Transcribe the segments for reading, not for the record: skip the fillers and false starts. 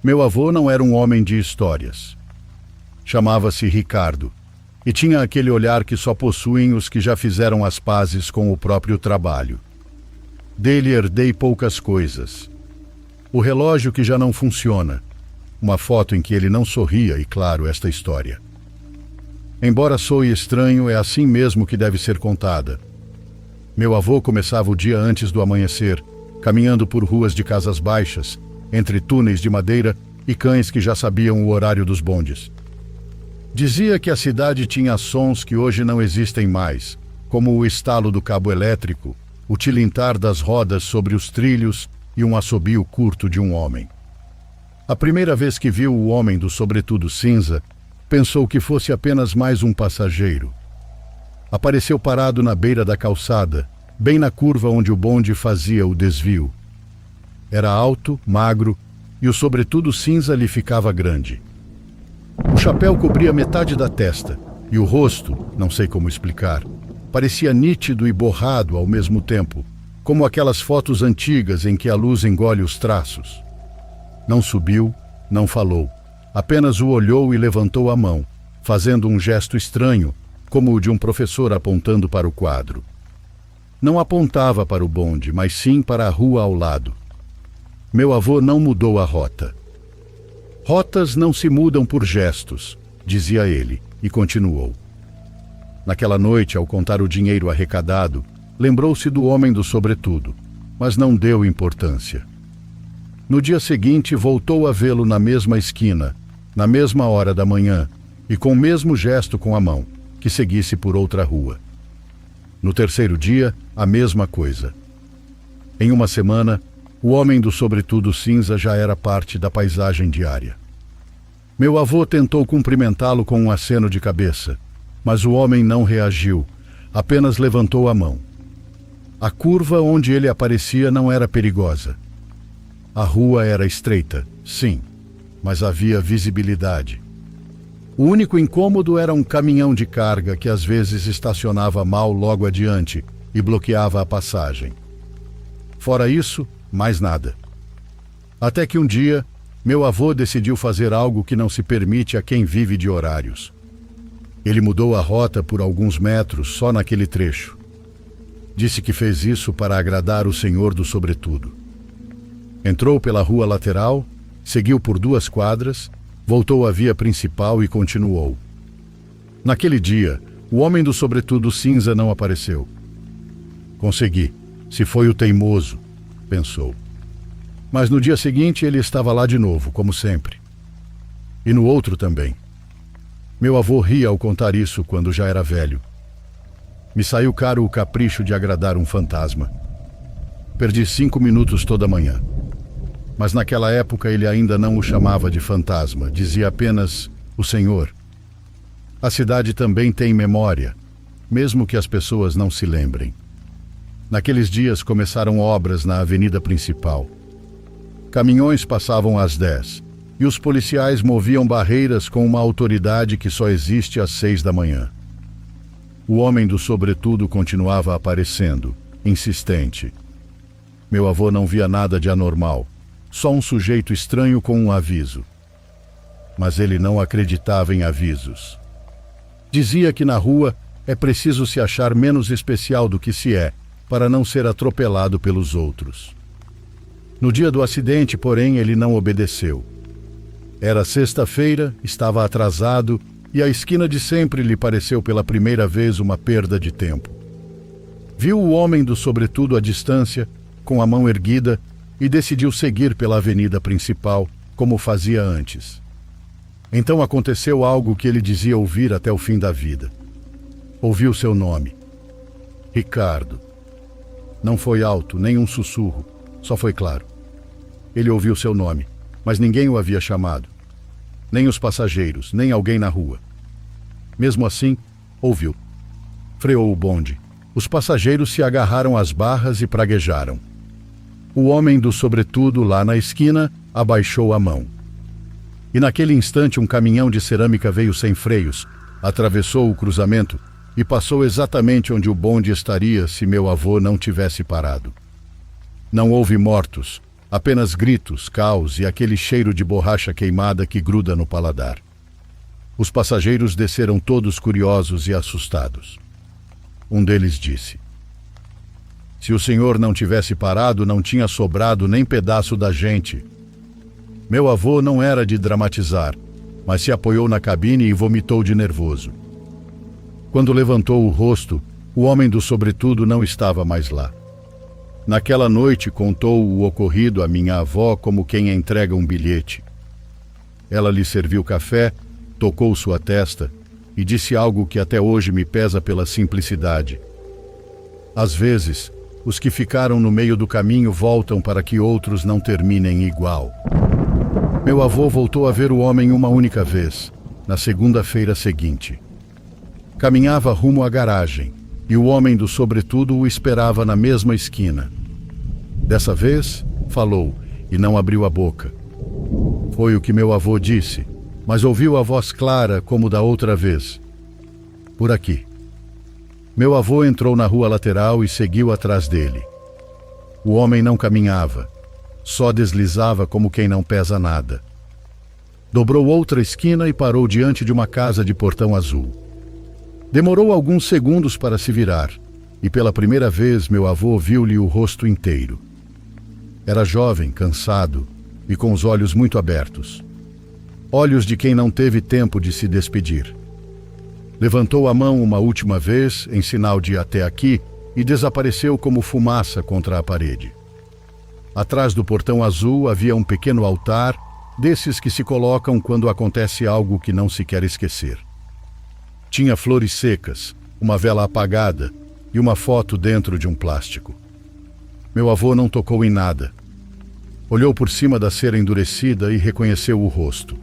Meu avô não era um homem de histórias. Chamava-se Ricardo e tinha aquele olhar que só possuem os que já fizeram as pazes com o próprio trabalho. Dele herdei poucas coisas. O relógio que já não funciona, uma foto em que ele não sorria e, claro, esta história. Embora soe estranho, é assim mesmo que deve ser contada. Meu avô começava o dia antes do amanhecer, caminhando por ruas de casas baixas, entre túneis de madeira e cães que já sabiam o horário dos bondes. Dizia que a cidade tinha sons que hoje não existem mais, como o estalo do cabo elétrico, o tilintar das rodas sobre os trilhos e um assobio curto de um homem. A primeira vez que viu o homem do sobretudo cinza, pensou que fosse apenas mais um passageiro. Apareceu parado na beira da calçada, bem na curva onde o bonde fazia o desvio. Era alto, magro, e o sobretudo cinza lhe ficava grande. O chapéu cobria metade da testa, e o rosto, não sei como explicar, parecia nítido e borrado ao mesmo tempo, como aquelas fotos antigas em que a luz engole os traços. Não subiu, não falou, apenas o olhou e levantou a mão, fazendo um gesto estranho, como o de um professor apontando para o quadro. Não apontava para o bonde, mas sim para a rua ao lado. Meu avô não mudou a rota. Rotas não se mudam por gestos, dizia ele, e continuou. Naquela noite, ao contar o dinheiro arrecadado, lembrou-se do homem do sobretudo, mas não deu importância. No dia seguinte, voltou a vê-lo na mesma esquina, na mesma hora da manhã, e com o mesmo gesto com a mão, que seguisse por outra rua. No terceiro dia, a mesma coisa. Em uma semana, o homem do sobretudo cinza já era parte da paisagem diária. Meu avô tentou cumprimentá-lo com um aceno de cabeça, mas o homem não reagiu, apenas levantou a mão. A curva onde ele aparecia não era perigosa. A rua era estreita, sim, mas havia visibilidade. O único incômodo era um caminhão de carga que às vezes estacionava mal logo adiante e bloqueava a passagem. Fora isso, mais nada. Até que um dia, meu avô decidiu fazer algo que não se permite a quem vive de horários. Ele mudou a rota por alguns metros só naquele trecho. Disse que fez isso para agradar o senhor do sobretudo. Entrou pela rua lateral, seguiu por 2 quadras, voltou à via principal e continuou. Naquele dia, o homem do sobretudo cinza não apareceu. Consegui, se foi o teimoso, pensou. Mas no dia seguinte ele estava lá de novo, como sempre. E no outro também. Meu avô ria ao contar isso quando já era velho. Me saiu caro o capricho de agradar um fantasma. Perdi 5 minutos toda manhã. Mas naquela época ele ainda não o chamava de fantasma, dizia apenas o senhor. A cidade também tem memória, mesmo que as pessoas não se lembrem. Naqueles dias começaram obras na avenida principal. Caminhões passavam às 10 e os policiais moviam barreiras com uma autoridade que só existe às 6 da manhã. O homem do sobretudo continuava aparecendo, insistente. Meu avô não via nada de anormal, só um sujeito estranho com um aviso. Mas ele não acreditava em avisos. Dizia que na rua é preciso se achar menos especial do que se é, para não ser atropelado pelos outros. No dia do acidente, porém, ele não obedeceu. Era sexta-feira, estava atrasado e a esquina de sempre lhe pareceu pela primeira vez uma perda de tempo. Viu o homem do sobretudo à distância, com a mão erguida, e decidiu seguir pela avenida principal, como fazia antes. Então aconteceu algo que ele dizia ouvir até o fim da vida. Ouviu seu nome. Ricardo. Não foi alto, nem um sussurro, só foi claro. Ele ouviu seu nome, mas ninguém o havia chamado. Nem os passageiros, nem alguém na rua. Mesmo assim, ouviu. Freou o bonde. Os passageiros se agarraram às barras e praguejaram. O homem do sobretudo, lá na esquina, abaixou a mão. E naquele instante um caminhão de cerâmica veio sem freios, atravessou o cruzamento e passou exatamente onde o bonde estaria se meu avô não tivesse parado. Não houve mortos, Apenas gritos, caos e aquele cheiro de borracha queimada que gruda no paladar. Os passageiros desceram todos curiosos e assustados. Um deles disse: "Se o senhor não tivesse parado, não tinha sobrado nem pedaço da gente." Meu avô não era de dramatizar, mas se apoiou na cabine e vomitou de nervoso. Quando levantou o rosto, o homem do sobretudo não estava mais lá. Naquela noite contou o ocorrido à minha avó como quem entrega um bilhete. Ela lhe serviu café, tocou sua testa e disse algo que até hoje me pesa pela simplicidade. Às vezes, os que ficaram no meio do caminho voltam para que outros não terminem igual. Meu avô voltou a ver o homem uma única vez, na segunda-feira seguinte. Caminhava rumo à garagem e o homem do sobretudo o esperava na mesma esquina. Dessa vez, falou e não abriu a boca. Foi o que meu avô disse, mas ouviu a voz clara como da outra vez. Por aqui. Meu avô entrou na rua lateral e seguiu atrás dele. O homem não caminhava, só deslizava como quem não pesa nada. Dobrou outra esquina e parou diante de uma casa de portão azul. Demorou alguns segundos para se virar, e pela primeira vez meu avô viu-lhe o rosto inteiro. Era jovem, cansado e com os olhos muito abertos. Olhos de quem não teve tempo de se despedir. Levantou a mão uma última vez, em sinal de até aqui, e desapareceu como fumaça contra a parede. Atrás do portão azul havia um pequeno altar, desses que se colocam quando acontece algo que não se quer esquecer. Tinha flores secas, uma vela apagada e uma foto dentro de um plástico. Meu avô não tocou em nada. Olhou por cima da cera endurecida e reconheceu o rosto.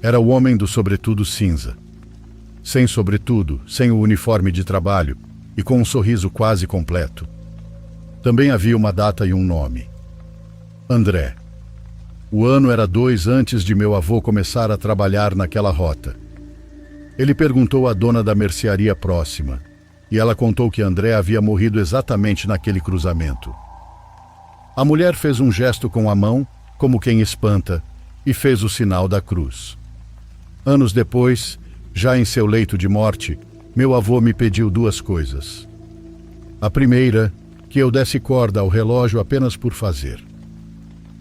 Era o homem do sobretudo cinza. Sem sobretudo, sem o uniforme de trabalho e com um sorriso quase completo. Também havia uma data e um nome. André. O ano era 2 antes de meu avô começar a trabalhar naquela rota. Ele perguntou à dona da mercearia próxima, e ela contou que André havia morrido exatamente naquele cruzamento. A mulher fez um gesto com a mão, como quem espanta, e fez o sinal da cruz. Anos depois, já em seu leito de morte, meu avô me pediu 2 coisas. A primeira, que eu desse corda ao relógio apenas por fazer.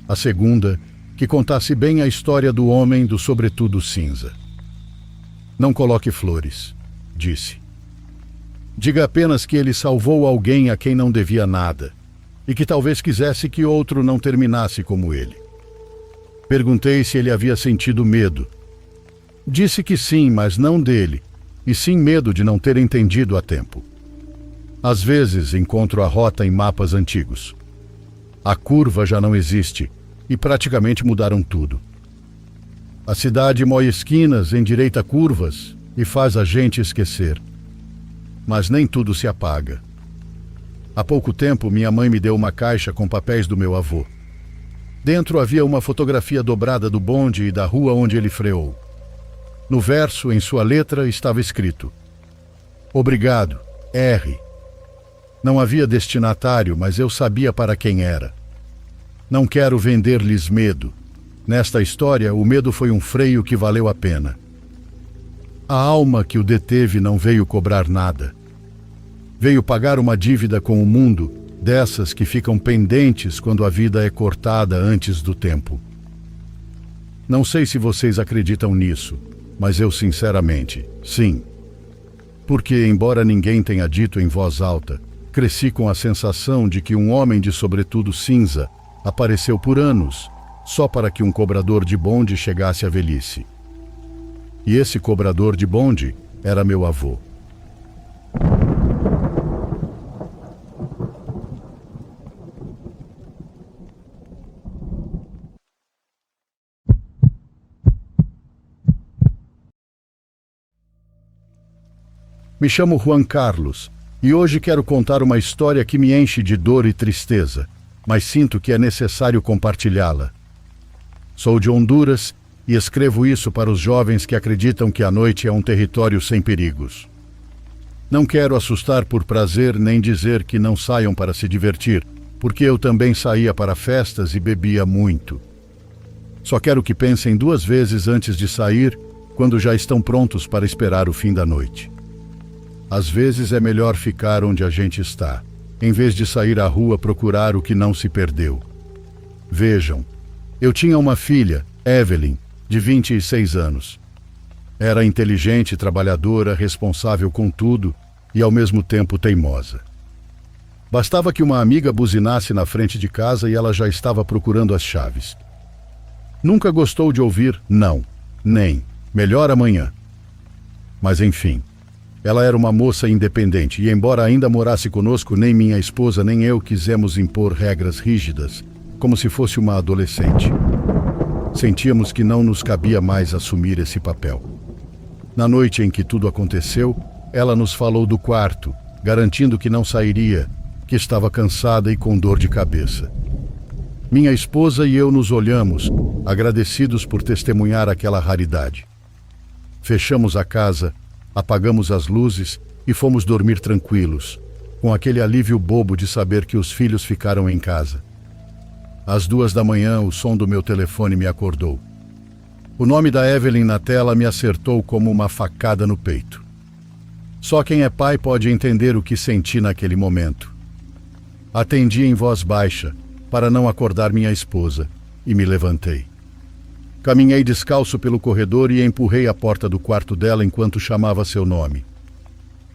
A segunda, que contasse bem a história do homem do sobretudo cinza. Não coloque flores, disse. Diga apenas que ele salvou alguém a quem não devia nada, e que talvez quisesse que outro não terminasse como ele. Perguntei se ele havia sentido medo. Disse que sim, mas não dele, e sim medo de não ter entendido a tempo. Às vezes encontro a rota em mapas antigos. A curva já não existe, e praticamente mudaram tudo. A cidade moe esquinas, endireita curvas e faz a gente esquecer. Mas nem tudo se apaga. Há pouco tempo, minha mãe me deu uma caixa com papéis do meu avô. Dentro havia uma fotografia dobrada do bonde e da rua onde ele freou. No verso, em sua letra, estava escrito: "Obrigado, R." Não havia destinatário, mas eu sabia para quem era. Não quero vender-lhes medo. Nesta história, o medo foi um freio que valeu a pena. A alma que o deteve não veio cobrar nada. Veio pagar uma dívida com o mundo, dessas que ficam pendentes quando a vida é cortada antes do tempo. Não sei se vocês acreditam nisso, mas eu sinceramente, sim. Porque, embora ninguém tenha dito em voz alta, cresci com a sensação de que um homem de sobretudo cinza apareceu por anos, só para que um cobrador de bonde chegasse à velhice. E esse cobrador de bonde era meu avô. Me chamo Juan Carlos e hoje quero contar uma história que me enche de dor e tristeza, mas sinto que é necessário compartilhá-la. Sou de Honduras e escrevo isso para os jovens que acreditam que a noite é um território sem perigos. Não quero assustar por prazer nem dizer que não saiam para se divertir, porque eu também saía para festas e bebia muito. Só quero que pensem 2 vezes antes de sair, quando já estão prontos para esperar o fim da noite. Às vezes é melhor ficar onde a gente está, em vez de sair à rua procurar o que não se perdeu. Vejam, eu tinha uma filha, Evelyn, de 26 anos. Era inteligente, trabalhadora, responsável com tudo e ao mesmo tempo teimosa. Bastava que uma amiga buzinasse na frente de casa e ela já estava procurando as chaves. Nunca gostou de ouvir não, nem melhor amanhã. Mas enfim, ela era uma moça independente e, embora ainda morasse conosco, nem minha esposa nem eu quisemos impor regras rígidas, como se fosse uma adolescente. Sentíamos que não nos cabia mais assumir esse papel. Na noite em que tudo aconteceu, ela nos falou do quarto, garantindo que não sairia, que estava cansada e com dor de cabeça. Minha esposa e eu nos olhamos, agradecidos por testemunhar aquela raridade. Fechamos a casa, apagamos as luzes e fomos dormir tranquilos, com aquele alívio bobo de saber que os filhos ficaram em casa. Às 2 da manhã, o som do meu telefone me acordou. O nome da Evelyn na tela me acertou como uma facada no peito. Só quem é pai pode entender o que senti naquele momento. Atendi em voz baixa, para não acordar minha esposa, e me levantei. Caminhei descalço pelo corredor e empurrei a porta do quarto dela enquanto chamava seu nome.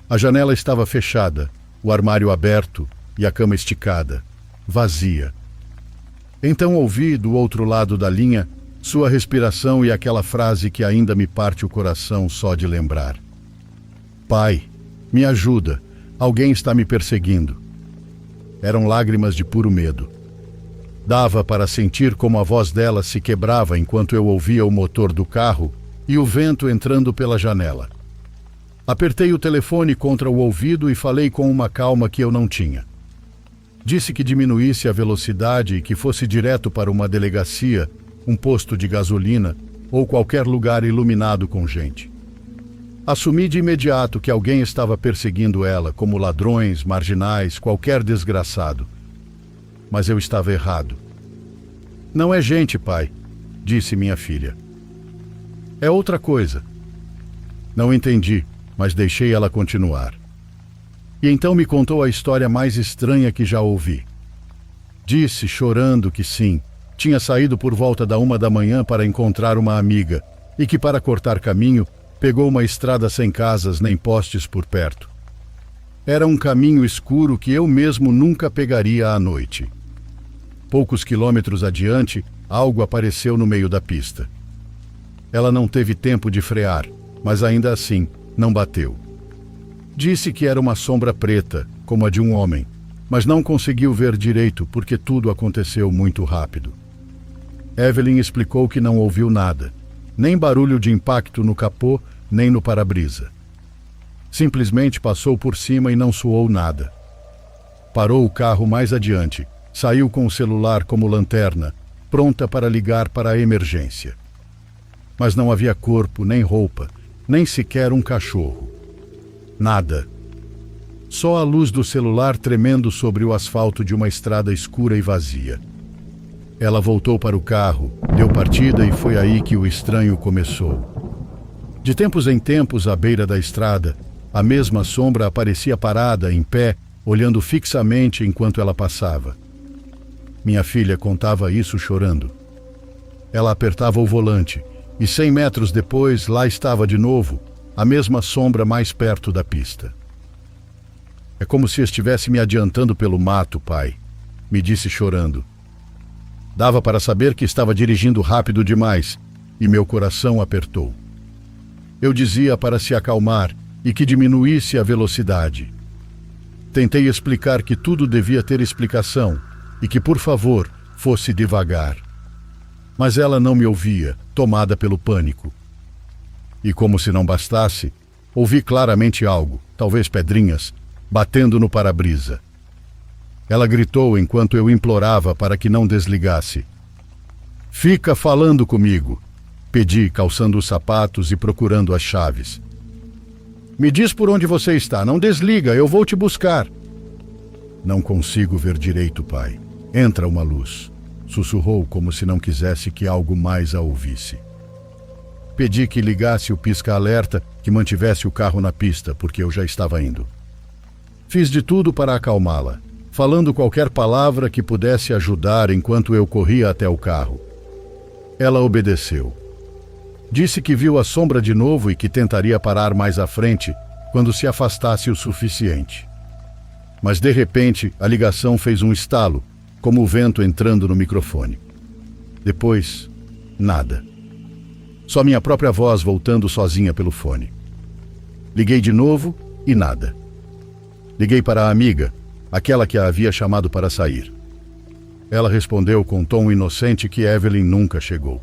A janela estava fechada, o armário aberto e a cama esticada, vazia. Então ouvi, do outro lado da linha, sua respiração e aquela frase que ainda me parte o coração só de lembrar. Pai, me ajuda, alguém está me perseguindo. Eram lágrimas de puro medo. Dava para sentir como a voz dela se quebrava enquanto eu ouvia o motor do carro e o vento entrando pela janela. Apertei o telefone contra o ouvido e falei com uma calma que eu não tinha. Disse que diminuísse a velocidade e que fosse direto para uma delegacia, um posto de gasolina ou qualquer lugar iluminado com gente. Assumi de imediato que alguém estava perseguindo ela, como ladrões, marginais, qualquer desgraçado. Mas eu estava errado. Não é gente, pai, disse minha filha. É outra coisa. Não entendi, mas deixei ela continuar. E então me contou a história mais estranha que já ouvi. Disse, chorando, que sim, tinha saído por volta da 1 da manhã para encontrar uma amiga e que, para cortar caminho, pegou uma estrada sem casas nem postes por perto. Era um caminho escuro que eu mesmo nunca pegaria à noite. Poucos quilômetros adiante, algo apareceu no meio da pista. Ela não teve tempo de frear, mas ainda assim, não bateu. Disse que era uma sombra preta, como a de um homem, mas não conseguiu ver direito porque tudo aconteceu muito rápido. Evelyn explicou que não ouviu nada, nem barulho de impacto no capô, nem no para-brisa. Simplesmente passou por cima e não soou nada. Parou o carro mais adiante, saiu com o celular como lanterna, pronta para ligar para a emergência. Mas não havia corpo, nem roupa, nem sequer um cachorro. Nada. Só a luz do celular tremendo sobre o asfalto de uma estrada escura e vazia. Ela voltou para o carro, deu partida e foi aí que o estranho começou. De tempos em tempos, à beira da estrada, a mesma sombra aparecia parada, em pé, olhando fixamente enquanto ela passava. Minha filha contava isso chorando. Ela apertava o volante e 100 metros depois, lá estava de novo, a mesma sombra mais perto da pista. É como se estivesse me adiantando pelo mato, pai, me disse chorando. Dava para saber que estava dirigindo rápido demais e meu coração apertou. Eu dizia para se acalmar e que diminuísse a velocidade. Tentei explicar que tudo devia ter explicação e que, por favor, fosse devagar. Mas ela não me ouvia, tomada pelo pânico. E como se não bastasse, ouvi claramente algo, talvez pedrinhas, batendo no para-brisa. Ela gritou enquanto eu implorava para que não desligasse. Fica falando comigo, pedi, calçando os sapatos e procurando as chaves. Me diz por onde você está, não desliga, eu vou te buscar. Não consigo ver direito, pai. Entra uma luz. Sussurrou como se não quisesse que algo mais a ouvisse. Pedi que ligasse o pisca-alerta, que mantivesse o carro na pista, porque eu já estava indo. Fiz de tudo para acalmá-la, falando qualquer palavra que pudesse ajudar enquanto eu corria até o carro. Ela obedeceu. Disse que viu a sombra de novo e que tentaria parar mais à frente quando se afastasse o suficiente. Mas de repente a ligação fez um estalo, como o vento entrando no microfone. Depois, nada. Só minha própria voz voltando sozinha pelo fone. Liguei de novo e nada. Liguei para a amiga, aquela que a havia chamado para sair. Ela respondeu com tom inocente que Evelyn nunca chegou.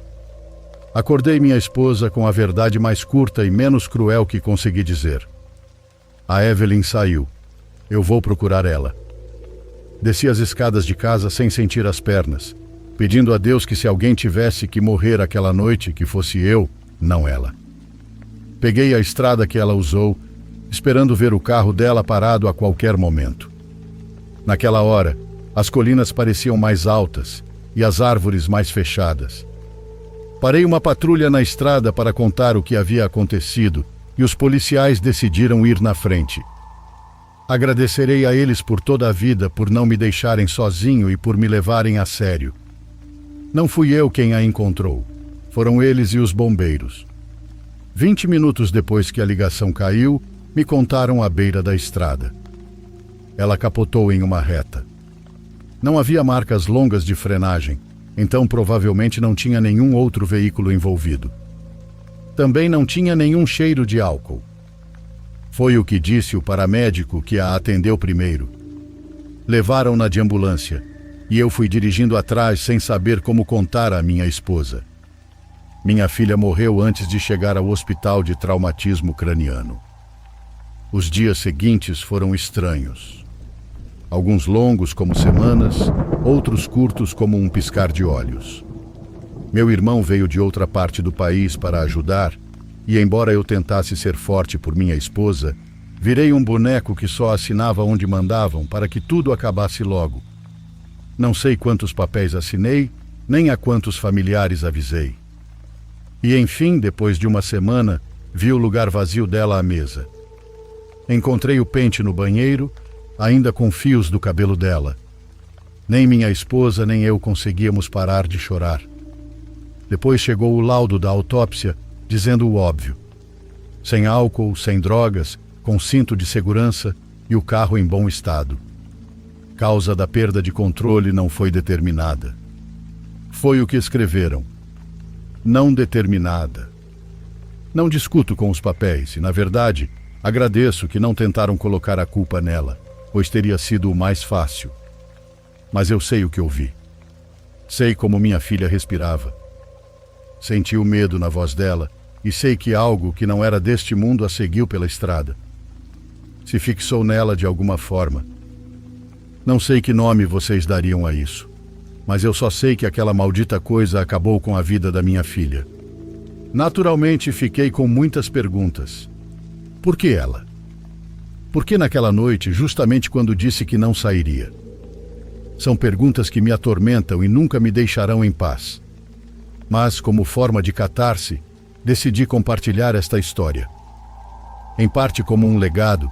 Acordei minha esposa com a verdade mais curta e menos cruel que consegui dizer. A Evelyn saiu. Eu vou procurar ela. Desci as escadas de casa sem sentir as pernas, pedindo a Deus que se alguém tivesse que morrer aquela noite, que fosse eu, não ela. Peguei a estrada que ela usou, esperando ver o carro dela parado a qualquer momento. Naquela hora, as colinas pareciam mais altas e as árvores mais fechadas. Parei uma patrulha na estrada para contar o que havia acontecido e os policiais decidiram ir na frente. Agradecerei a eles por toda a vida por não me deixarem sozinho e por me levarem a sério. Não fui eu quem a encontrou. Foram eles e os bombeiros. 20 minutos depois que a ligação caiu, me contaram à beira da estrada. Ela capotou em uma reta. Não havia marcas longas de frenagem, então provavelmente não tinha nenhum outro veículo envolvido. Também não tinha nenhum cheiro de álcool. Foi o que disse o paramédico que a atendeu primeiro. Levaram-na de ambulância e eu fui dirigindo atrás sem saber como contar à minha esposa. Minha filha morreu antes de chegar ao hospital de traumatismo craniano. Os dias seguintes foram estranhos. Alguns longos como semanas, outros curtos como um piscar de olhos. Meu irmão veio de outra parte do país para ajudar, e embora eu tentasse ser forte por minha esposa, virei um boneco que só assinava onde mandavam para que tudo acabasse logo. Não sei quantos papéis assinei, nem a quantos familiares avisei. E enfim, depois de uma semana, vi o lugar vazio dela à mesa. Encontrei o pente no banheiro, ainda com fios do cabelo dela. Nem minha esposa nem eu conseguíamos parar de chorar. Depois chegou o laudo da autópsia, dizendo o óbvio. Sem álcool, sem drogas, com cinto de segurança e o carro em bom estado. Causa da perda de controle não foi determinada. Foi o que escreveram. Não determinada. Não discuto com os papéis e, na verdade, agradeço que não tentaram colocar a culpa nela, pois teria sido o mais fácil. Mas eu sei o que ouvi. Sei como minha filha respirava. Senti o medo na voz dela e sei que algo que não era deste mundo a seguiu pela estrada. Se fixou nela de alguma forma. Não sei que nome vocês dariam a isso, mas eu só sei que aquela maldita coisa acabou com a vida da minha filha. Naturalmente fiquei com muitas perguntas. Por que ela? Por que naquela noite, justamente quando disse que não sairia? São perguntas que me atormentam e nunca me deixarão em paz. Mas, como forma de catarse, decidi compartilhar esta história. Em parte como um legado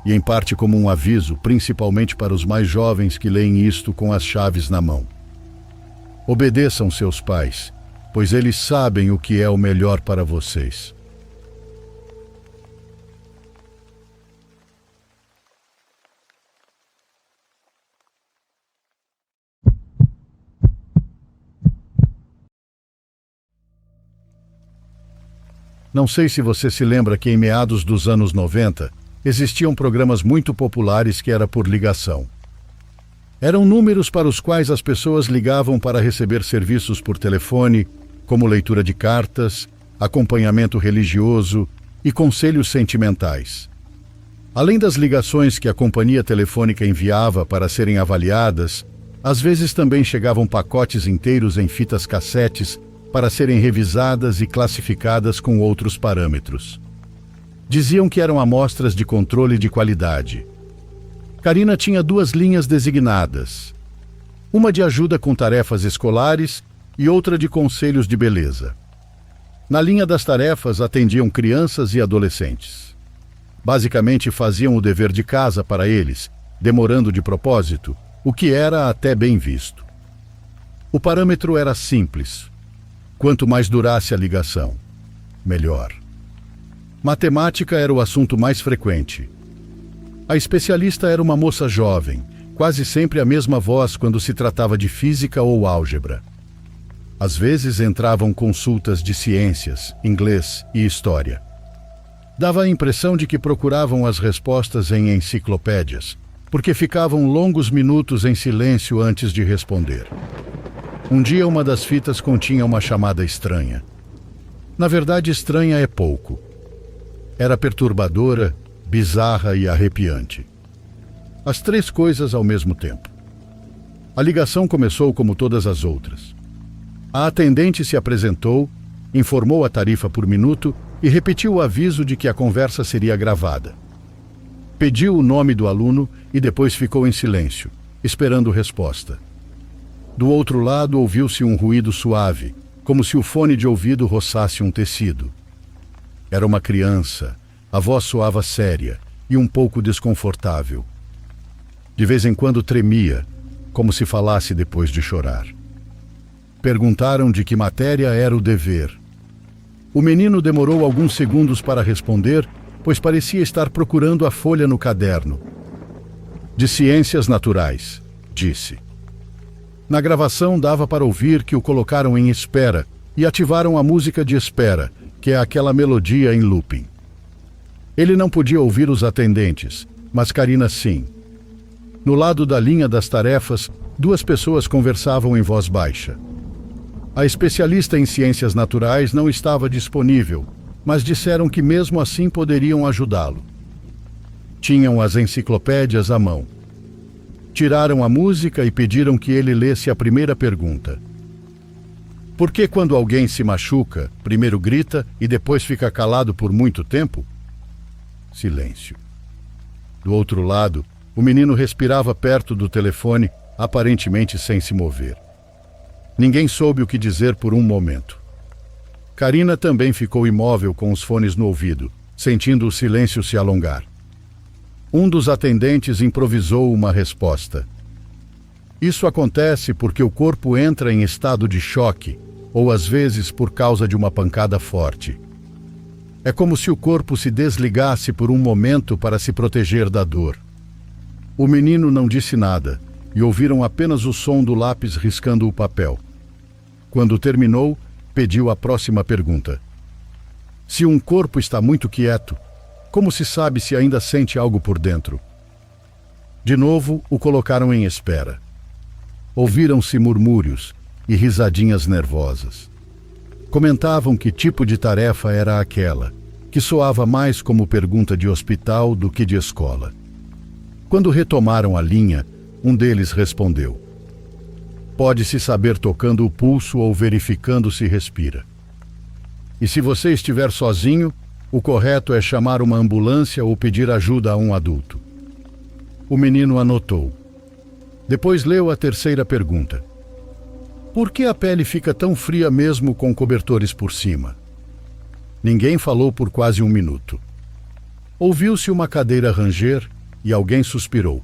e em parte como um aviso, principalmente para os mais jovens que leem isto com as chaves na mão. Obedeçam seus pais, pois eles sabem o que é o melhor para vocês. Não sei se você se lembra que em meados dos anos 90 existiam programas muito populares que era por ligação. Eram números para os quais as pessoas ligavam para receber serviços por telefone, como leitura de cartas, acompanhamento religioso e conselhos sentimentais. Além das ligações que a companhia telefônica enviava para serem avaliadas, às vezes também chegavam pacotes inteiros em fitas cassetes para serem revisadas e classificadas com outros parâmetros. Diziam que eram amostras de controle de qualidade. Karina tinha 2 linhas designadas, uma de ajuda com tarefas escolares e outra de conselhos de beleza. Na linha das tarefas atendiam crianças e adolescentes. Basicamente faziam o dever de casa para eles, demorando de propósito, o que era até bem visto. O parâmetro era simples. Quanto mais durasse a ligação, melhor. Matemática era o assunto mais frequente. A especialista era uma moça jovem, quase sempre a mesma voz quando se tratava de física ou álgebra. Às vezes entravam consultas de ciências, inglês e história. Dava a impressão de que procuravam as respostas em enciclopédias, porque ficavam longos minutos em silêncio antes de responder. Um dia uma das fitas continha uma chamada estranha. Na verdade, estranha é pouco. Era perturbadora, bizarra e arrepiante. As 3 coisas ao mesmo tempo. A ligação começou como todas as outras. A atendente se apresentou, informou a tarifa por minuto e repetiu o aviso de que a conversa seria gravada. Pediu o nome do aluno e depois ficou em silêncio, esperando resposta. Do outro lado ouviu-se um ruído suave, como se o fone de ouvido roçasse um tecido. Era uma criança, a voz soava séria e um pouco desconfortável. De vez em quando tremia, como se falasse depois de chorar. Perguntaram de que matéria era o dever. O menino demorou alguns segundos para responder, pois parecia estar procurando a folha no caderno. De ciências naturais, disse. Na gravação dava para ouvir que o colocaram em espera e ativaram a música de espera, que é aquela melodia em looping. Ele não podia ouvir os atendentes, mas Karina sim. No lado da linha das tarefas, 2 pessoas conversavam em voz baixa. A especialista em ciências naturais não estava disponível, mas disseram que mesmo assim poderiam ajudá-lo. Tinham as enciclopédias à mão. Tiraram a música e pediram que ele lesse a primeira pergunta. Por que quando alguém se machuca, primeiro grita e depois fica calado por muito tempo? Silêncio. Do outro lado, o menino respirava perto do telefone, aparentemente sem se mover. Ninguém soube o que dizer por um momento. Karina também ficou imóvel com os fones no ouvido, sentindo o silêncio se alongar. Um dos atendentes improvisou uma resposta. Isso acontece porque o corpo entra em estado de choque, ou às vezes por causa de uma pancada forte. É como se o corpo se desligasse por um momento para se proteger da dor. O menino não disse nada, e ouviram apenas o som do lápis riscando o papel. Quando terminou, pediu a próxima pergunta. Se um corpo está muito quieto, como se sabe se ainda sente algo por dentro? De novo, o colocaram em espera. Ouviram-se murmúrios e risadinhas nervosas. Comentavam que tipo de tarefa era aquela, que soava mais como pergunta de hospital do que de escola. Quando retomaram a linha, um deles respondeu. Pode-se saber tocando o pulso ou verificando se respira. E se você estiver sozinho, o correto é chamar uma ambulância ou pedir ajuda a um adulto. O menino anotou. Depois leu a terceira pergunta. Por que a pele fica tão fria mesmo com cobertores por cima? Ninguém falou por quase 1 minuto. Ouviu-se uma cadeira ranger e alguém suspirou.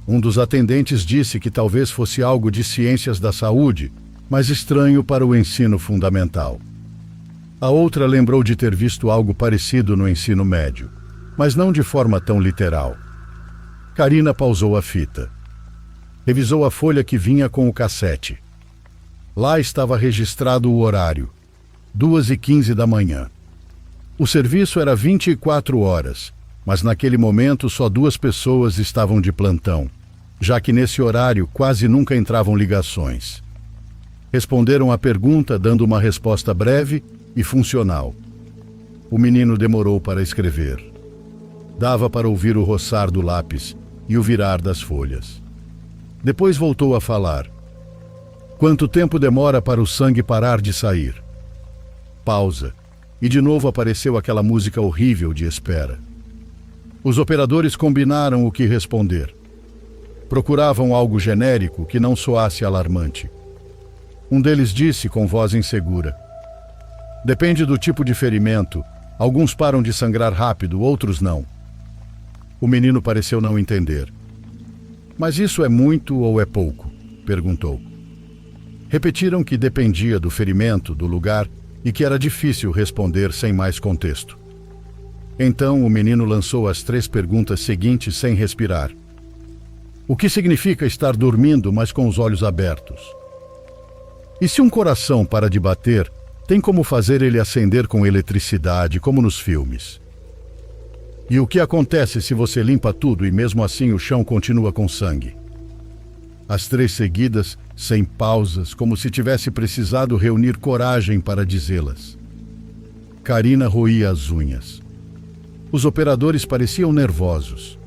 Um dos atendentes disse que talvez fosse algo de ciências da saúde, mas estranho para o ensino fundamental. A outra lembrou de ter visto algo parecido no ensino médio, mas não de forma tão literal. Karina pausou a fita. Revisou a folha que vinha com o cassete. Lá estava registrado o horário, 2h15 da manhã. O serviço era 24 horas, mas naquele momento só 2 pessoas estavam de plantão, já que nesse horário quase nunca entravam ligações. Responderam à pergunta dando uma resposta breve e funcional. O menino demorou para escrever. Dava para ouvir o roçar do lápis e o virar das folhas. Depois voltou a falar. Quanto tempo demora para o sangue parar de sair? Pausa. E de novo apareceu aquela música horrível de espera. Os operadores combinaram o que responder. Procuravam algo genérico que não soasse alarmante. Um deles disse com voz insegura: "Depende do tipo de ferimento. Alguns param de sangrar rápido, outros não." O menino pareceu não entender. "Mas isso é muito ou é pouco?" perguntou. Repetiram que dependia do ferimento, do lugar, e que era difícil responder sem mais contexto. Então o menino lançou as 3 perguntas seguintes sem respirar. O que significa estar dormindo, mas com os olhos abertos? E se um coração para de bater, tem como fazer ele acender com eletricidade, como nos filmes? E o que acontece se você limpa tudo e mesmo assim o chão continua com sangue? As 3 seguidas, sem pausas, como se tivesse precisado reunir coragem para dizê-las. Karina roía as unhas. Os operadores pareciam nervosos.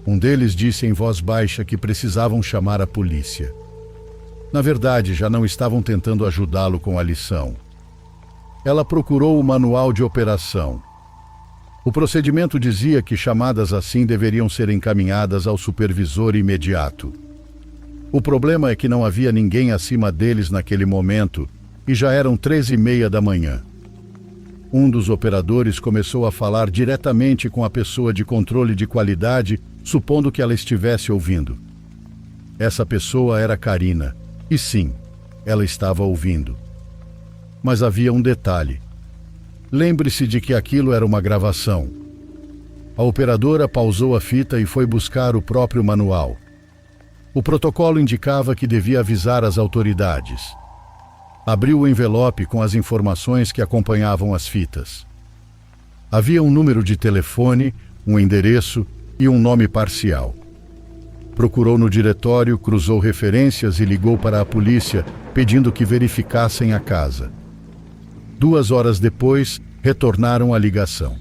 Um deles disse em voz baixa que precisavam chamar a polícia. Na verdade, já não estavam tentando ajudá-lo com a lição. Ela procurou o manual de operação. O procedimento dizia que chamadas assim deveriam ser encaminhadas ao supervisor imediato. O problema é que não havia ninguém acima deles naquele momento e já eram 3h30 da manhã. Um dos operadores começou a falar diretamente com a pessoa de controle de qualidade, supondo que ela estivesse ouvindo. Essa pessoa era Karina, e sim, ela estava ouvindo. Mas havia um detalhe. Lembre-se de que aquilo era uma gravação. A operadora pausou a fita e foi buscar o próprio manual. O protocolo indicava que devia avisar as autoridades. Abriu o envelope com as informações que acompanhavam as fitas. Havia um número de telefone, um endereço e um nome parcial. Procurou no diretório, cruzou referências e ligou para a polícia, pedindo que verificassem a casa. 2 horas depois, retornaram a ligação.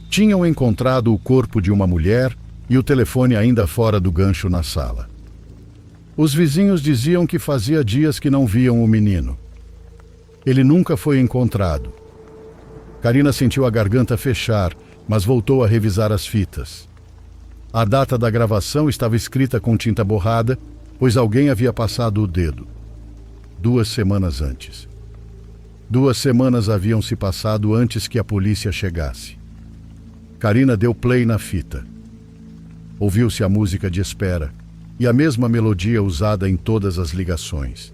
Tinham encontrado o corpo de uma mulher e o telefone ainda fora do gancho na sala. Os vizinhos diziam que fazia dias que não viam o menino. Ele nunca foi encontrado. Karina sentiu a garganta fechar, mas voltou a revisar as fitas. A data da gravação estava escrita com tinta borrada, pois alguém havia passado o dedo. 2 semanas antes. 2 semanas haviam se passado antes que a polícia chegasse. Karina deu play na fita. Ouviu-se a música de espera e a mesma melodia usada em todas as ligações.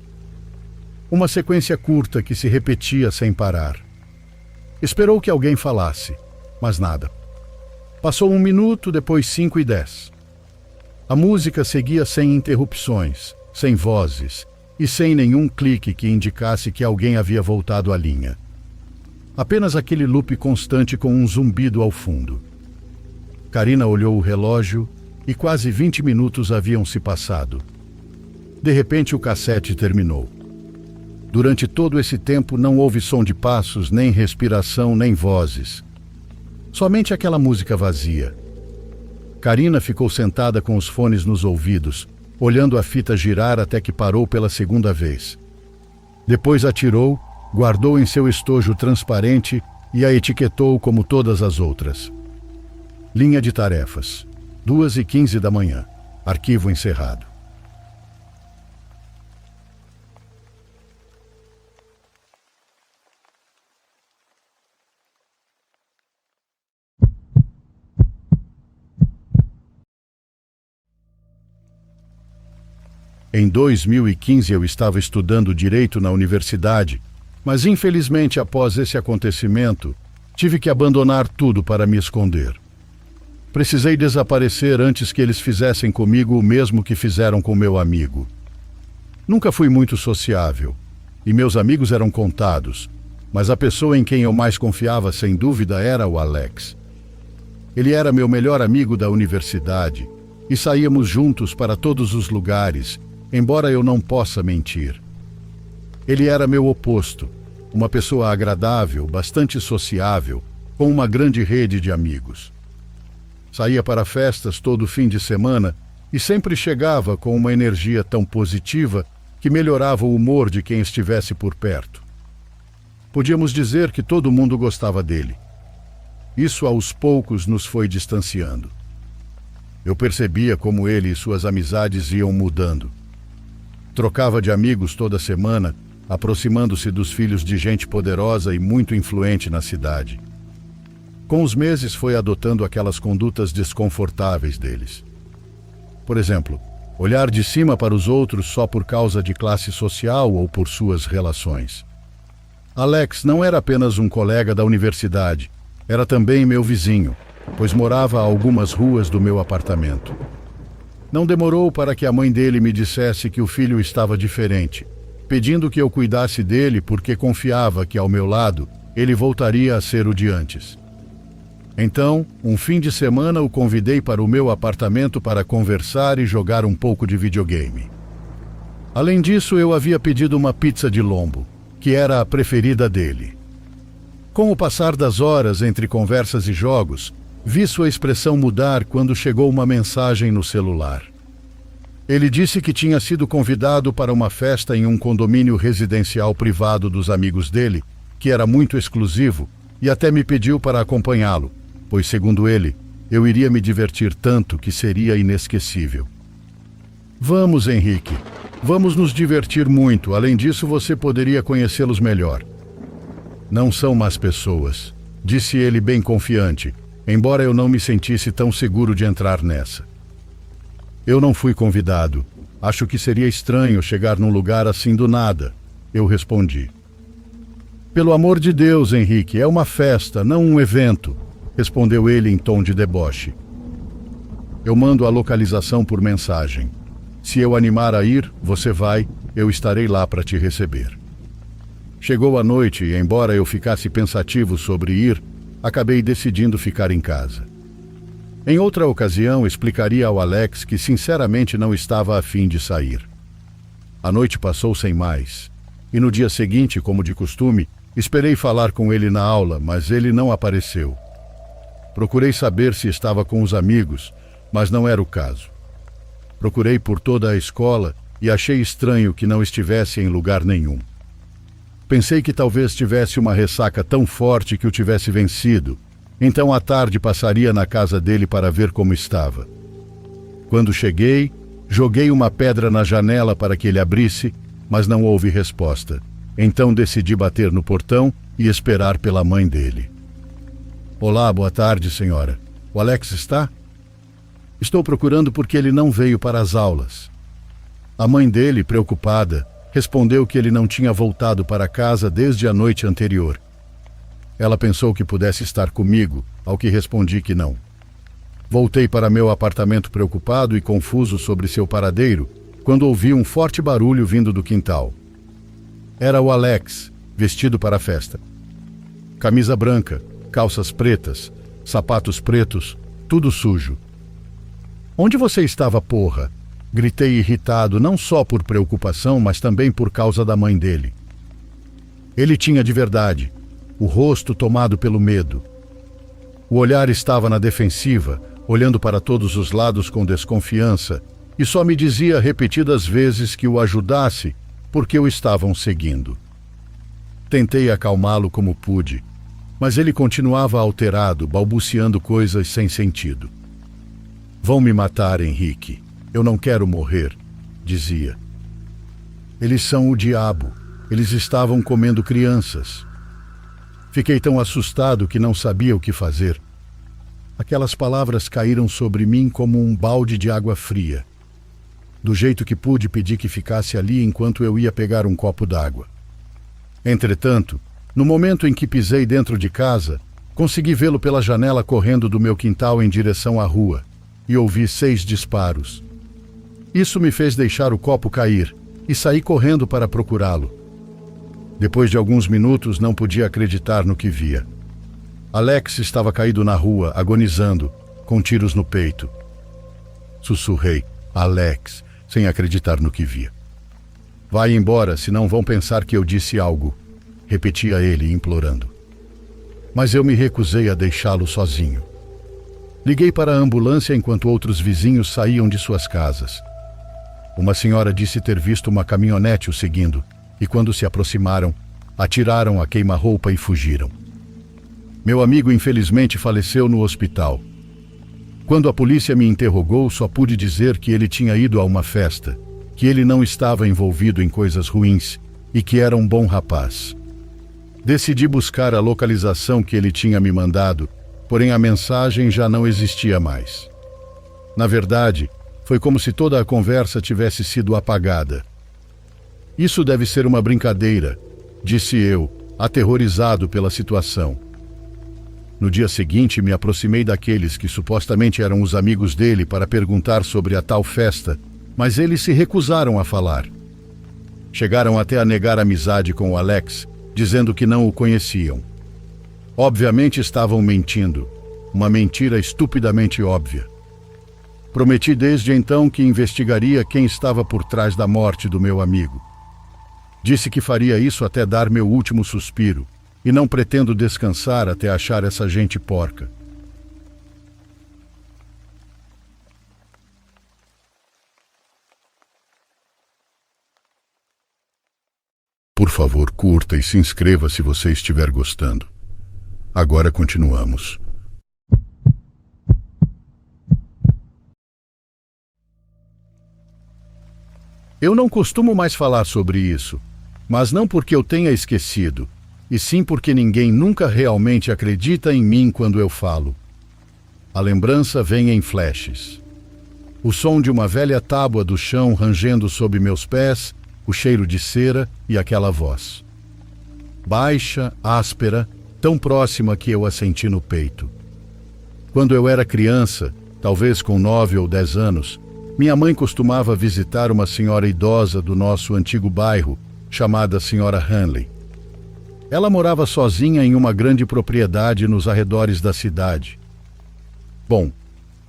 Uma sequência curta que se repetia sem parar. Esperou que alguém falasse, mas nada. Passou 1 minuto, depois 5:10. A música seguia sem interrupções, sem vozes e sem nenhum clique que indicasse que alguém havia voltado à linha. Apenas aquele loop constante com um zumbido ao fundo. Karina olhou o relógio e quase 20 minutos haviam se passado. De repente o cassete terminou. Durante todo esse tempo não houve som de passos, nem respiração, nem vozes. Somente aquela música vazia. Karina ficou sentada com os fones nos ouvidos, olhando a fita girar até que parou pela 2ª vez. Depois a tirou, guardou em seu estojo transparente e a etiquetou como todas as outras. Linha de tarefas. 2h15 da manhã. Arquivo encerrado. Em 2015 eu estava estudando Direito na universidade, mas infelizmente após esse acontecimento, tive que abandonar tudo para me esconder. Precisei desaparecer antes que eles fizessem comigo o mesmo que fizeram com meu amigo. Nunca fui muito sociável, e meus amigos eram contados, mas a pessoa em quem eu mais confiava, sem dúvida, era o Alex. Ele era meu melhor amigo da universidade, e saíamos juntos para todos os lugares, embora eu não possa mentir. Ele era meu oposto, uma pessoa agradável, bastante sociável, com uma grande rede de amigos. Saía para festas todo fim de semana e sempre chegava com uma energia tão positiva que melhorava o humor de quem estivesse por perto. Podíamos dizer que todo mundo gostava dele. isso aos poucos nos foi distanciando. Eu percebia como ele e suas amizades iam mudando. Trocava de amigos toda semana, aproximando-se dos filhos de gente poderosa e muito influente na cidade. Com os meses foi adotando aquelas condutas desconfortáveis deles. Por exemplo, olhar de cima para os outros só por causa de classe social ou por suas relações. Alex não era apenas um colega da universidade, era também meu vizinho, pois morava a algumas ruas do meu apartamento. Não demorou para que a mãe dele me dissesse que o filho estava diferente, pedindo que eu cuidasse dele porque confiava que, ao meu lado, ele voltaria a ser o de antes. Então, um fim de semana o convidei para o meu apartamento para conversar e jogar um pouco de videogame. Além disso, eu havia pedido uma pizza de lombo, que era a preferida dele. Com o passar das horas entre conversas e jogos, vi sua expressão mudar quando chegou uma mensagem no celular. Ele disse que tinha sido convidado para uma festa em um condomínio residencial privado dos amigos dele, que era muito exclusivo, e até me pediu para acompanhá-lo, pois, segundo ele, eu iria me divertir tanto que seria inesquecível. Vamos, Henrique. Vamos nos divertir muito. Além disso, você poderia conhecê-los melhor. Não são más pessoas, disse ele bem confiante, embora eu não me sentisse tão seguro de entrar nessa. Eu não fui convidado. Acho que seria estranho chegar num lugar assim do nada, eu respondi. Pelo amor de Deus, Henrique, é uma festa, não um evento, respondeu ele em tom de deboche. Eu mando a localização por mensagem. Se eu animar a ir, você vai, eu estarei lá para te receber. Chegou a noite e, embora eu ficasse pensativo sobre ir, acabei decidindo ficar em casa. Em outra ocasião, explicaria ao Alex que sinceramente não estava a fim de sair. A noite passou sem mais, e no dia seguinte, como de costume, esperei falar com ele na aula, mas ele não apareceu. Procurei saber se estava com os amigos, mas não era o caso. Procurei por toda a escola e achei estranho que não estivesse em lugar nenhum. Pensei que talvez tivesse uma ressaca tão forte que o tivesse vencido, então à tarde passaria na casa dele para ver como estava. Quando cheguei, joguei uma pedra na janela para que ele abrisse, mas não houve resposta. Então decidi bater no portão e esperar pela mãe dele. Olá, boa tarde, senhora. O Alex está? Estou procurando porque ele não veio para as aulas. A mãe dele, preocupada, respondeu que ele não tinha voltado para casa desde a noite anterior. Ela pensou que pudesse estar comigo, ao que respondi que não. Voltei para meu apartamento preocupado e confuso sobre seu paradeiro, quando ouvi um forte barulho vindo do quintal. Era o Alex, vestido para a festa. Camisa branca, calças pretas, sapatos pretos, tudo sujo. Onde você estava, porra? Gritei irritado, não só por preocupação, mas também por causa da mãe dele. Ele tinha de verdade, o rosto tomado pelo medo. O olhar estava na defensiva, olhando para todos os lados com desconfiança, e só me dizia repetidas vezes que o ajudasse porque o estavam seguindo. Tentei acalmá-lo como pude, mas ele continuava alterado, balbuciando coisas sem sentido. Vão me matar, Henrique. Eu não quero morrer, dizia. Eles são o diabo. Eles estavam comendo crianças. Fiquei tão assustado que não sabia o que fazer. Aquelas palavras caíram sobre mim como um balde de água fria. Do jeito que pude, pedi que ficasse ali enquanto eu ia pegar um copo d'água. Entretanto, no momento em que pisei dentro de casa, consegui vê-lo pela janela correndo do meu quintal em direção à rua, e ouvi 6 disparos. Isso me fez deixar o copo cair e saí correndo para procurá-lo. Depois de alguns minutos, não podia acreditar no que via. Alex estava caído na rua, agonizando, com tiros no peito. Sussurrei, Alex, sem acreditar no que via. Vai embora, senão vão pensar que eu disse algo, repetia ele, implorando. Mas eu me recusei a deixá-lo sozinho. Liguei para a ambulância enquanto outros vizinhos saíam de suas casas. Uma senhora disse ter visto uma caminhonete o seguindo, e quando se aproximaram, atiraram a queima-roupa e fugiram. Meu amigo infelizmente faleceu no hospital. Quando a polícia me interrogou, só pude dizer que ele tinha ido a uma festa, que ele não estava envolvido em coisas ruins e que era um bom rapaz. Decidi buscar a localização que ele tinha me mandado, porém a mensagem já não existia mais. Na verdade, foi como se toda a conversa tivesse sido apagada. Isso deve ser uma brincadeira, disse eu, aterrorizado pela situação. No dia seguinte, me aproximei daqueles que supostamente eram os amigos dele para perguntar sobre a tal festa, mas eles se recusaram a falar. Chegaram até a negar amizade com o Alex, dizendo que não o conheciam. Obviamente estavam mentindo, uma mentira estupidamente óbvia. Prometi desde então que investigaria quem estava por trás da morte do meu amigo. Disse que faria isso até dar meu último suspiro, e não pretendo descansar até achar essa gente porca. Por favor, curta e se inscreva se você estiver gostando. Agora continuamos. Eu não costumo mais falar sobre isso, mas não porque eu tenha esquecido, e sim porque ninguém nunca realmente acredita em mim quando eu falo. A lembrança vem em flashes. O som de uma velha tábua do chão rangendo sob meus pés, o cheiro de cera e aquela voz. Baixa, áspera, tão próxima que eu a senti no peito. Quando eu era criança, talvez com 9 ou 10 anos, minha mãe costumava visitar uma senhora idosa do nosso antigo bairro, chamada Senhora Hanley. Ela morava sozinha em uma grande propriedade nos arredores da cidade. Bom,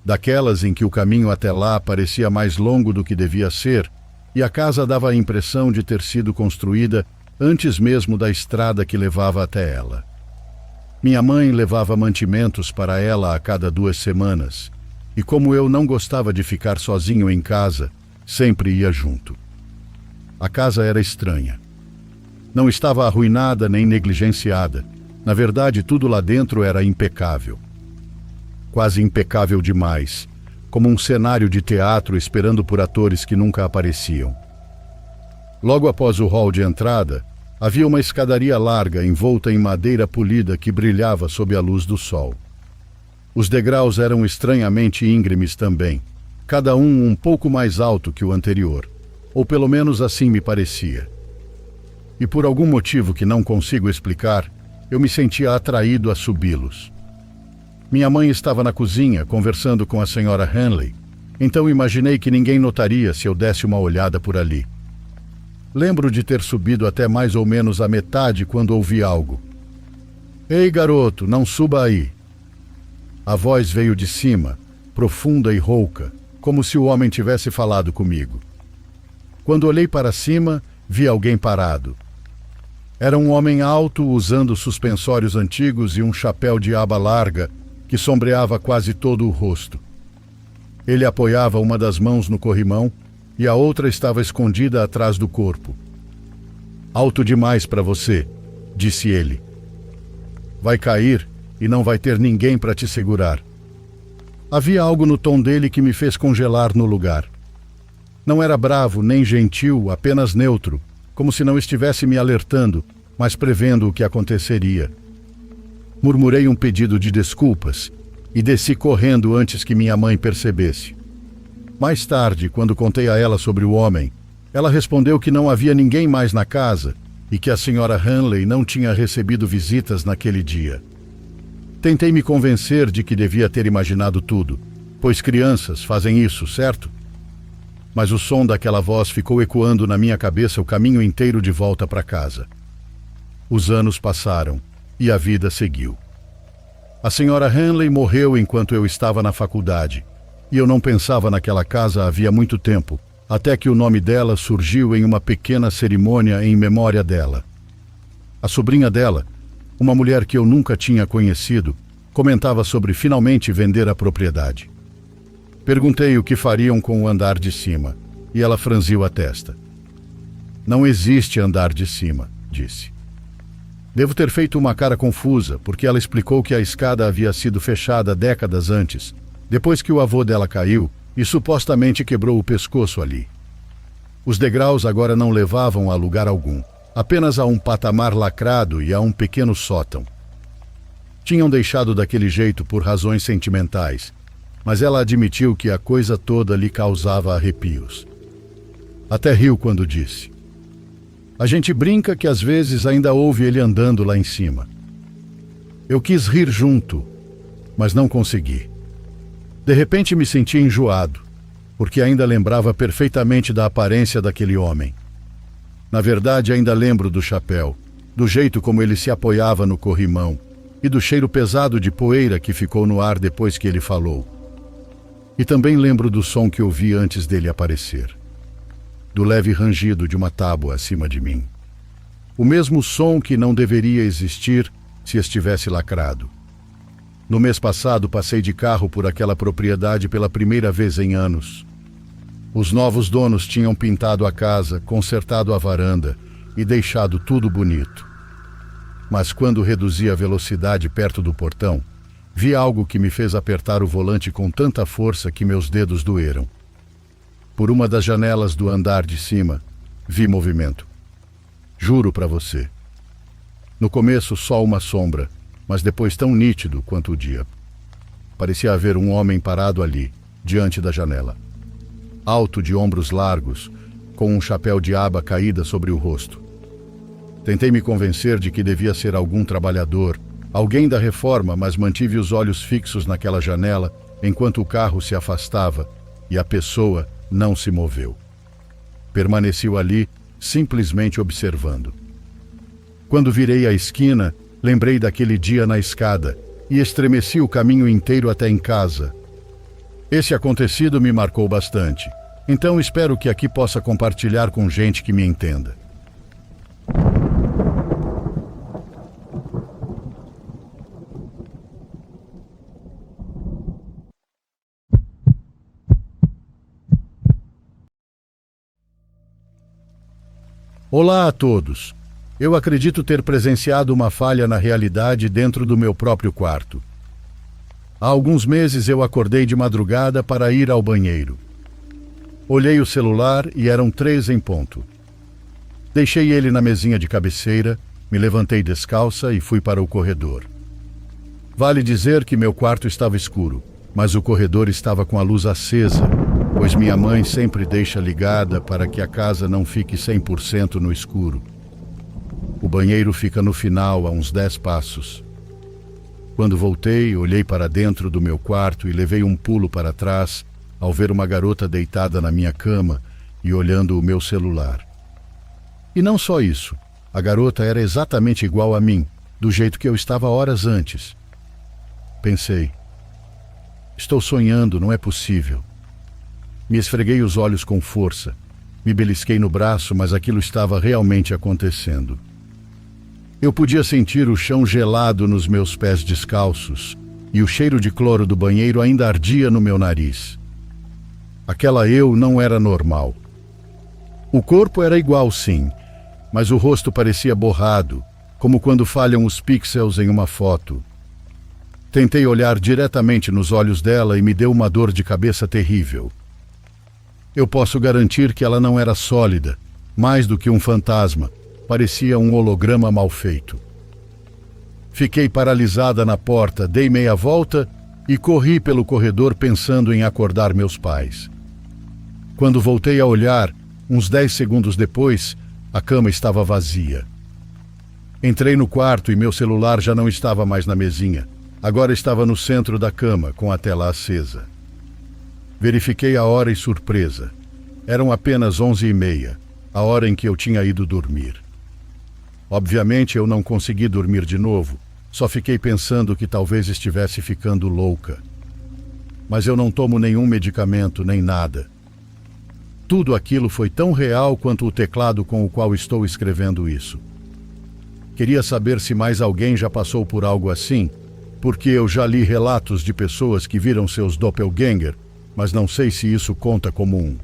daquelas em que o caminho até lá parecia mais longo do que devia ser, e a casa dava a impressão de ter sido construída antes mesmo da estrada que levava até ela. Minha mãe levava mantimentos para ela a cada 2 semanas, e como eu não gostava de ficar sozinho em casa, sempre ia junto. A casa era estranha. Não estava arruinada nem negligenciada. Na verdade, tudo lá dentro era impecável. Quase impecável demais, como um cenário de teatro esperando por atores que nunca apareciam. Logo após o hall de entrada, havia uma escadaria larga envolta em madeira polida que brilhava sob a luz do sol. Os degraus eram estranhamente íngremes também, cada um pouco mais alto que o anterior, ou pelo menos assim me parecia. E por algum motivo que não consigo explicar, eu me sentia atraído a subi-los. Minha mãe estava na cozinha conversando com a senhora Hanley, então imaginei que ninguém notaria se eu desse uma olhada por ali. Lembro de ter subido até mais ou menos a metade quando ouvi algo. "Ei, garoto, não suba aí." A voz veio de cima, profunda e rouca, como se o homem tivesse falado comigo. Quando olhei para cima, vi alguém parado. Era um homem alto usando suspensórios antigos e um chapéu de aba larga que sombreava quase todo o rosto. Ele apoiava uma das mãos no corrimão e a outra estava escondida atrás do corpo. "Alto demais para você", disse ele. "Vai cair e não vai ter ninguém para te segurar." Havia algo no tom dele que me fez congelar no lugar. Não era bravo nem gentil, apenas neutro, como se não estivesse me alertando, mas prevendo o que aconteceria. Murmurei um pedido de desculpas e desci correndo antes que minha mãe percebesse. Mais tarde, quando contei a ela sobre o homem, ela respondeu que não havia ninguém mais na casa e que a senhora Hanley não tinha recebido visitas naquele dia. Tentei me convencer de que devia ter imaginado tudo, pois crianças fazem isso, certo? Mas o som daquela voz ficou ecoando na minha cabeça o caminho inteiro de volta para casa. Os anos passaram e a vida seguiu. A senhora Hanley morreu enquanto eu estava na faculdade, e eu não pensava naquela casa havia muito tempo, até que o nome dela surgiu em uma pequena cerimônia em memória dela. A sobrinha dela, uma mulher que eu nunca tinha conhecido, comentava sobre finalmente vender a propriedade. Perguntei o que fariam com o andar de cima, e ela franziu a testa. "Não existe andar de cima", disse. Devo ter feito uma cara confusa, porque ela explicou que a escada havia sido fechada décadas antes, depois que o avô dela caiu e supostamente quebrou o pescoço ali. Os degraus agora não levavam a lugar algum, apenas a um patamar lacrado e a um pequeno sótão. Tinham deixado daquele jeito por razões sentimentais, mas ela admitiu que a coisa toda lhe causava arrepios. Até riu quando disse: "A gente brinca que às vezes ainda ouve ele andando lá em cima." Eu quis rir junto, mas não consegui. De repente me senti enjoado, porque ainda lembrava perfeitamente da aparência daquele homem. Na verdade, ainda lembro do chapéu, do jeito como ele se apoiava no corrimão e do cheiro pesado de poeira que ficou no ar depois que ele falou. E também lembro do som que ouvi antes dele aparecer, do leve rangido de uma tábua acima de mim. O mesmo som que não deveria existir se estivesse lacrado. No mês passado, passei de carro por aquela propriedade pela primeira vez em anos. Os novos donos tinham pintado a casa, consertado a varanda e deixado tudo bonito. Mas quando reduzi a velocidade perto do portão, vi algo que me fez apertar o volante com tanta força que meus dedos doeram. Por uma das janelas do andar de cima, vi movimento. Juro para você. No começo, só uma sombra, mas depois tão nítido quanto o dia. Parecia haver um homem parado ali, diante da janela. Alto, de ombros largos, com um chapéu de aba caída sobre o rosto. Tentei me convencer de que devia ser algum trabalhador, alguém da reforma, mas mantive os olhos fixos naquela janela enquanto o carro se afastava e a pessoa não se moveu. Permaneceu ali, simplesmente observando. Quando virei a esquina, lembrei daquele dia na escada e estremeci o caminho inteiro até em casa. Esse acontecido me marcou bastante, então espero que aqui possa compartilhar com gente que me entenda. Olá a todos. Eu acredito ter presenciado uma falha na realidade dentro do meu próprio quarto. Há alguns meses eu acordei de madrugada para ir ao banheiro. Olhei o celular e eram 3 em ponto. Deixei ele na mesinha de cabeceira, me levantei descalça e fui para o corredor. Vale dizer que meu quarto estava escuro, mas o corredor estava com a luz acesa, pois minha mãe sempre deixa ligada para que a casa não fique 100% no escuro. O banheiro fica no final, a uns 10 passos. Quando voltei, olhei para dentro do meu quarto e levei um pulo para trás ao ver uma garota deitada na minha cama e olhando o meu celular. E não só isso, a garota era exatamente igual a mim, do jeito que eu estava horas antes. Pensei, estou sonhando, não é possível. Me esfreguei os olhos com força, me belisquei no braço, mas aquilo estava realmente acontecendo. Eu podia sentir o chão gelado nos meus pés descalços e o cheiro de cloro do banheiro ainda ardia no meu nariz. Aquela eu não era normal. O corpo era igual, sim, mas o rosto parecia borrado, como quando falham os pixels em uma foto. Tentei olhar diretamente nos olhos dela e me deu uma dor de cabeça terrível. Eu posso garantir que ela não era sólida, mais do que um fantasma, parecia um holograma mal feito. Fiquei paralisada na porta, dei meia volta e corri pelo corredor pensando em acordar meus pais. Quando voltei a olhar, uns 10 segundos depois, a cama estava vazia. Entrei no quarto e meu celular já não estava mais na mesinha. Agora estava no centro da cama, com a tela acesa. Verifiquei a hora e surpresa. Eram apenas 11h30, a hora em que eu tinha ido dormir. Obviamente eu não consegui dormir de novo, só fiquei pensando que talvez estivesse ficando louca. Mas eu não tomo nenhum medicamento, nem nada. Tudo aquilo foi tão real quanto o teclado com o qual estou escrevendo isso. Queria saber se mais alguém já passou por algo assim, porque eu já li relatos de pessoas que viram seus doppelganger, mas não sei se isso conta como um.